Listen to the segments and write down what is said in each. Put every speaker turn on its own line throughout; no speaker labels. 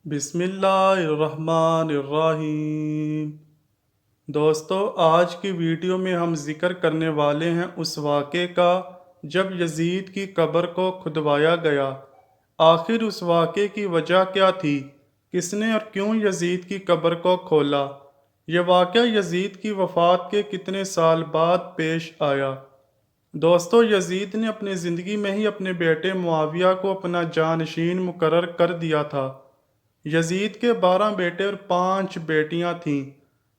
بسم اللہ الرحمن الرحیم۔ دوستو، آج کی ویڈیو میں ہم ذکر کرنے والے ہیں اس واقعے کا جب یزید کی قبر کو کھدوایا گیا۔ آخر اس واقعے کی وجہ کیا تھی؟ کس نے اور کیوں یزید کی قبر کو کھولا؟ یہ واقعہ یزید کی وفات کے کتنے سال بعد پیش آیا؟ دوستو، یزید نے اپنی زندگی میں ہی اپنے بیٹے معاویہ کو اپنا جانشین مقرر کر دیا تھا۔ یزید کے 12 بیٹے اور 5 بیٹیاں تھیں،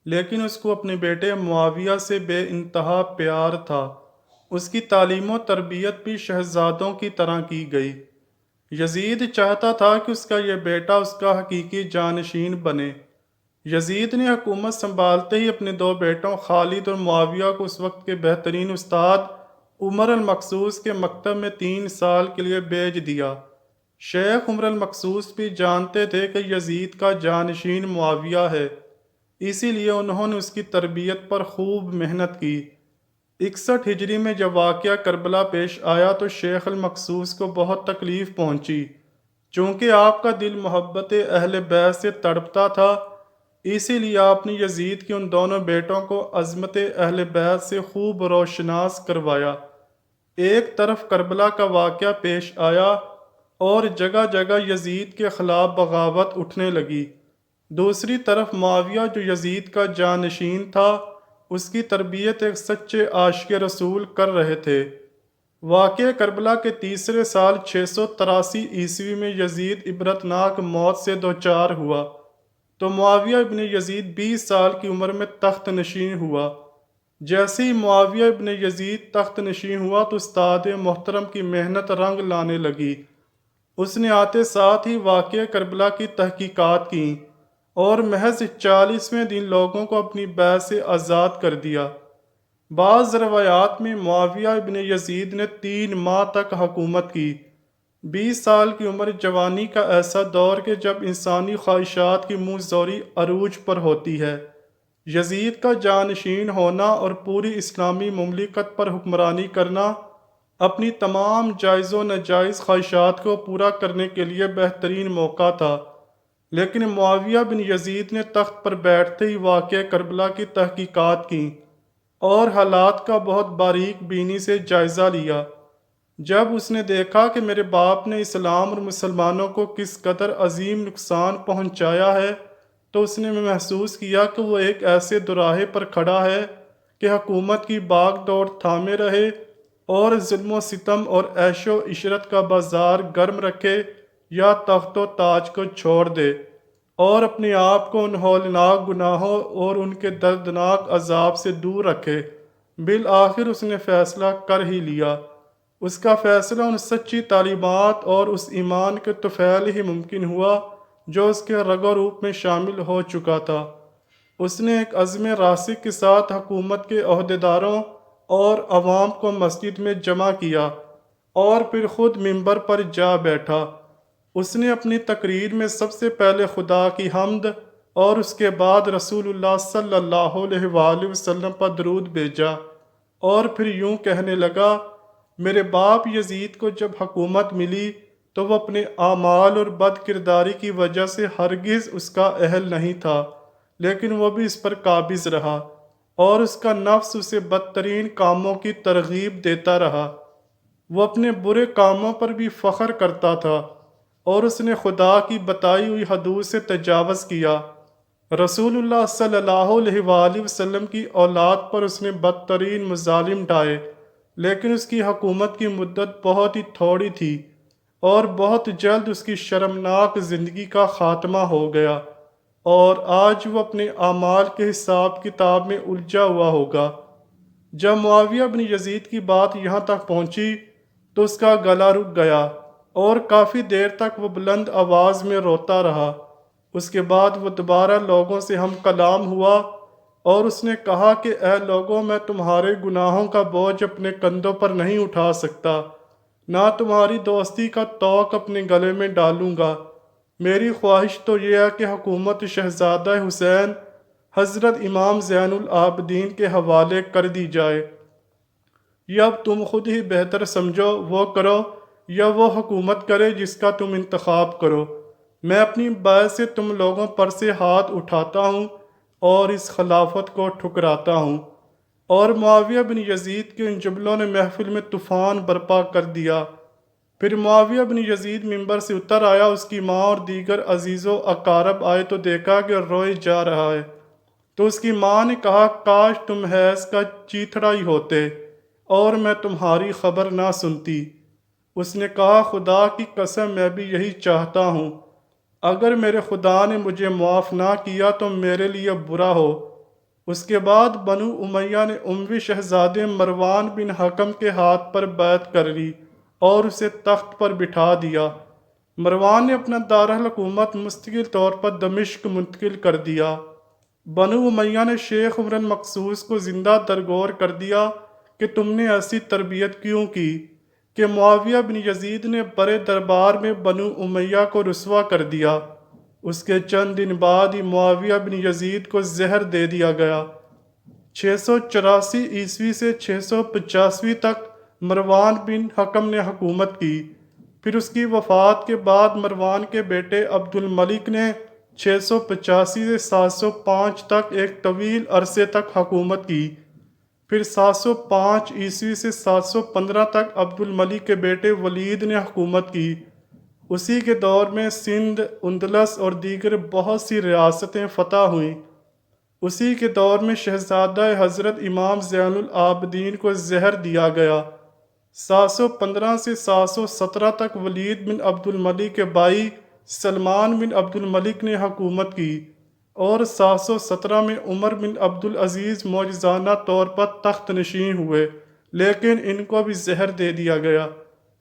لیکن اس کو اپنے بیٹے معاویہ سے بے انتہا پیار تھا۔ اس کی تعلیم و تربیت بھی شہزادوں کی طرح کی گئی۔ یزید چاہتا تھا کہ اس کا یہ بیٹا اس کا حقیقی جانشین بنے۔ یزید نے حکومت سنبھالتے ہی اپنے 2 بیٹوں خالد اور معاویہ کو اس وقت کے بہترین استاد عمر المقصوص کے مکتب میں 3 سال کے لیے بھیج دیا۔ شیخ عمر المقصوص بھی جانتے تھے کہ یزید کا جانشین معاویہ ہے، اسی لیے انہوں نے اس کی تربیت پر خوب محنت کی۔ 61 ہجری میں جب واقعہ کربلا پیش آیا تو شیخ المقصوص کو بہت تکلیف پہنچی، چونکہ آپ کا دل محبت اہل بیت سے تڑپتا تھا۔ اسی لیے آپ نے یزید کے ان دونوں بیٹوں کو عظمت اہل بیت سے خوب روشناس کروایا۔ ایک طرف کربلا کا واقعہ پیش آیا اور جگہ جگہ یزید کے خلاف بغاوت اٹھنے لگی۔ دوسری طرف معاویہ جو یزید کا جانشین تھا، اس کی تربیت ایک سچے عاشق رسول کر رہے تھے۔ واقعہ کربلا کے تیسرے سال 683 عیسوی میں یزید عبرتناک موت سے دوچار ہوا تو معاویہ ابن یزید 20 سال کی عمر میں تخت نشین ہوا۔ جیسے ہی معاویہ ابن یزید تخت نشین ہوا تو استاد محترم کی محنت رنگ لانے لگی۔ اس نے آتے ساتھ ہی واقعہ کربلا کی تحقیقات کیں اور محض 40ویں دن لوگوں کو اپنی بیعت سے آزاد کر دیا۔ بعض روایات میں معاویہ ابن یزید نے 3 ماہ تک حکومت کی۔ 20 سال کی عمر جوانی کا ایسا دور کہ جب انسانی خواہشات کی منہ زوری عروج پر ہوتی ہے۔ یزید کا جانشین ہونا اور پوری اسلامی مملکت پر حکمرانی کرنا اپنی تمام جائز و ناجائز خواہشات کو پورا کرنے کے لیے بہترین موقع تھا، لیکن معاویہ بن یزید نے تخت پر بیٹھتے ہی واقعہ کربلا کی تحقیقات کیں اور حالات کا بہت باریک بینی سے جائزہ لیا۔ جب اس نے دیکھا کہ میرے باپ نے اسلام اور مسلمانوں کو کس قدر عظیم نقصان پہنچایا ہے تو اس نے محسوس کیا کہ وہ ایک ایسے دوراہے پر کھڑا ہے کہ حکومت کی باغ دوڑ تھامے رہے اور ظلم و ستم اور عیش و عشرت کا بازار گرم رکھے یا تخت و تاج کو چھوڑ دے اور اپنے آپ کو ان ہولناک گناہوں اور ان کے دردناک عذاب سے دور رکھے۔ بالآخر اس نے فیصلہ کر ہی لیا۔ اس کا فیصلہ ان سچی تعلیمات اور اس ایمان کے طفیل ہی ممکن ہوا جو اس کے رگ و روپ میں شامل ہو چکا تھا۔ اس نے ایک عزم راسخ کے ساتھ حکومت کے عہدیداروں اور عوام کو مسجد میں جمع کیا اور پھر خود منبر پر جا بیٹھا۔ اس نے اپنی تقریر میں سب سے پہلے خدا کی حمد اور اس کے بعد رسول اللہ صلی اللہ علیہ وآلہ وسلم پر درود بھیجا اور پھر یوں کہنے لگا، میرے باپ یزید کو جب حکومت ملی تو وہ اپنے اعمال اور بد کرداری کی وجہ سے ہرگز اس کا اہل نہیں تھا، لیکن وہ بھی اس پر قابض رہا اور اس کا نفس اسے بدترین کاموں کی ترغیب دیتا رہا۔ وہ اپنے برے کاموں پر بھی فخر کرتا تھا اور اس نے خدا کی بتائی ہوئی حدود سے تجاوز کیا۔ رسول اللہ صلی اللہ علیہ وآلہ وسلم کی اولاد پر اس نے بدترین مظالم ڈھائے، لیکن اس کی حکومت کی مدت بہت ہی تھوڑی تھی اور بہت جلد اس کی شرمناک زندگی کا خاتمہ ہو گیا اور آج وہ اپنے اعمال کے حساب کتاب میں الجھا ہوا ہوگا۔ جب معاویہ بن یزید کی بات یہاں تک پہنچی تو اس کا گلا رک گیا اور کافی دیر تک وہ بلند آواز میں روتا رہا۔ اس کے بعد وہ دوبارہ لوگوں سے ہم کلام ہوا اور اس نے کہا کہ اے لوگوں، میں تمہارے گناہوں کا بوجھ اپنے کندھوں پر نہیں اٹھا سکتا، نہ تمہاری دوستی کا طوق اپنے گلے میں ڈالوں گا۔ میری خواہش تو یہ ہے کہ حکومت شہزادہ حسین حضرت امام زین العابدین کے حوالے کر دی جائے۔ یا اب تم خود ہی بہتر سمجھو وہ کرو یا وہ حکومت کرے جس کا تم انتخاب کرو۔ میں اپنی باعث سے تم لوگوں پر سے ہاتھ اٹھاتا ہوں اور اس خلافت کو ٹھکراتا ہوں۔ اور معاویہ بن یزید کے ان جملوں نے محفل میں طوفان برپا کر دیا۔ پھر معاویہ بن یزید منبر سے اتر آیا، اس کی ماں اور دیگر عزیز و اقارب آئے تو دیکھا کہ روئے جا رہا ہے۔ تو اس کی ماں نے کہا، کاش تم حیض کا چیتھڑا ہی ہوتے اور میں تمہاری خبر نہ سنتی۔ اس نے کہا، خدا کی قسم میں بھی یہی چاہتا ہوں، اگر میرے خدا نے مجھے معاف نہ کیا تو میرے لیے برا ہو۔ اس کے بعد بنو امیہ نے اموی شہزادے مروان بن حکم کے ہاتھ پر بیعت کر لی اور اسے تخت پر بٹھا دیا۔ مروان نے اپنا دارالحکومت مستقل طور پر دمشق منتقل کر دیا۔ بنو امیہ نے شیخ عمر مخصوص کو زندہ درگور کر دیا کہ تم نے ایسی تربیت کیوں کی کہ معاویہ بن یزید نے بڑے دربار میں بنو امیہ کو رسوا کر دیا۔ اس کے چند دن بعد ہی معاویہ بن یزید کو زہر دے دیا گیا۔ 684 عیسوی سے 685 تک مروان بن حکم نے حکومت کی۔ پھر اس کی وفات کے بعد مروان کے بیٹے عبد الملک نے 685 سے 705 تک ایک طویل عرصے تک حکومت کی۔ پھر 705 عیسوی سے 715 تک عبد الملک کے بیٹے ولید نے حکومت کی۔ اسی کے دور میں سندھ، اندلس اور دیگر بہت سی ریاستیں فتح ہوئیں۔ اسی کے دور میں شہزادہ حضرت امام زین العابدین کو زہر دیا گیا۔ 715 سے 717 تک ولید بن عبد الملک کے بھائی سلمان بن عبد الملک نے حکومت کی اور 717 میں عمر بن عبد العزیز معجزانہ طور پر تخت نشین ہوئے، لیکن ان کو بھی زہر دے دیا گیا۔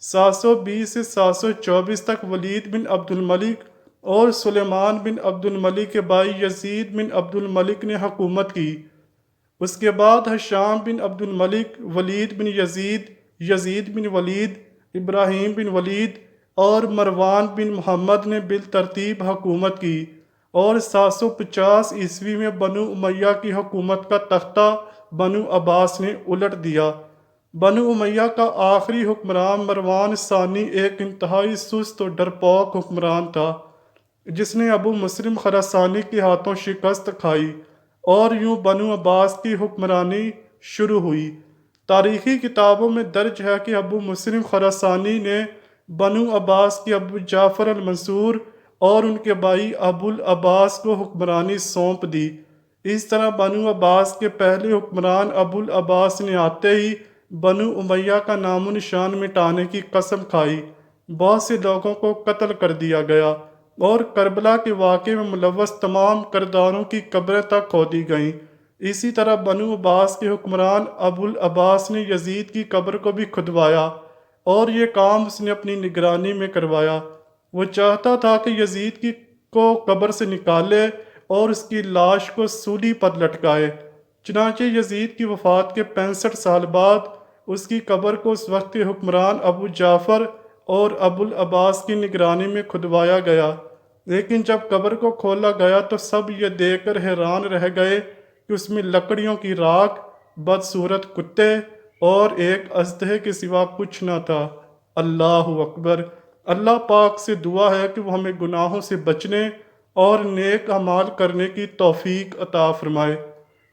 720 سے 724 تک ولید بن عبد الملک اور سلیمان بن عبد الملک کے بھائی یزید بن عبد الملک نے حکومت کی۔ اس کے بعد ہشام بن عبد الملک، ولید بن یزید، یزید بن ولید، ابراہیم بن ولید اور مروان بن محمد نے بالترتیب حکومت کی اور 750 عیسوی میں بنو امیہ کی حکومت کا تختہ بنو عباس نے الٹ دیا۔ بنو امیہ کا آخری حکمران مروان ثانی ایک انتہائی سست اور ڈرپوک حکمران تھا، جس نے ابو مسلم خراسانی کے ہاتھوں شکست کھائی اور یوں بنو عباس کی حکمرانی شروع ہوئی۔ تاریخی کتابوں میں درج ہے کہ ابو مسلم خراسانی نے بنو عباس کے ابو جعفر المنصور اور ان کے بھائی ابو العباس کو حکمرانی سونپ دی۔ اس طرح بنو عباس کے پہلے حکمران ابو العباس نے آتے ہی بنو امیہ کا نام و نشان مٹانے کی قسم کھائی۔ بہت سے لوگوں کو قتل کر دیا گیا اور کربلا کے واقعے میں ملوث تمام کرداروں کی قبریں تک کھودی گئیں۔ اسی طرح بنو عباس کے حکمران ابو العباس نے یزید کی قبر کو بھی کھدوایا اور یہ کام اس نے اپنی نگرانی میں کروایا۔ وہ چاہتا تھا کہ یزید کو قبر سے نکالے اور اس کی لاش کو سولی پر لٹکائے۔ چنانچہ یزید کی وفات کے 65 سال بعد اس کی قبر کو اس وقت کے حکمران ابو جعفر اور ابو العباس کی نگرانی میں کھدوایا گیا، لیکن جب قبر کو کھولا گیا تو سب یہ دیکھ کر حیران رہ گئے کہ اس میں لکڑیوں کی راکھ، بدصورت کتے اور ایک اژدہے کے سوا کچھ نہ تھا۔ اللہ اکبر۔ اللہ پاک سے دعا ہے کہ وہ ہمیں گناہوں سے بچنے اور نیک اعمال کرنے کی توفیق عطا فرمائے۔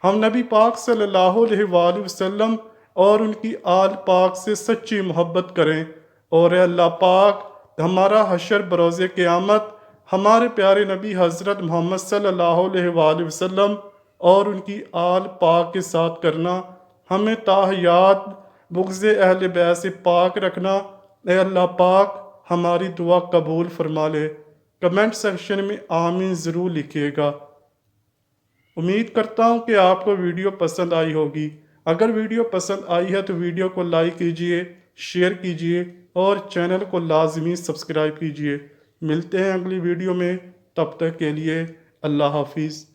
ہم نبی پاک صلی اللہ علیہ وآلہ وسلم اور ان کی آل پاک سے سچی محبت کریں، اور اے اللہ پاک ہمارا حشر بروز قیامت ہمارے پیارے نبی حضرت محمد صلی اللہ علیہ وآلہ وسلم اور ان کی آل پاک کے ساتھ کرنا، ہمیں تا حیات بغض اہل بیت سے پاک رکھنا۔ اے اللہ پاک ہماری دعا قبول فرما لے۔ کمنٹ سیکشن میں آمین ضرور لکھیے گا۔ امید کرتا ہوں کہ آپ کو ویڈیو پسند آئی ہوگی۔ اگر ویڈیو پسند آئی ہے تو ویڈیو کو لائک کیجئے، شیئر کیجئے اور چینل کو لازمی سبسکرائب کیجئے۔ ملتے ہیں اگلی ویڈیو میں، تب تک کے لیے اللہ حافظ۔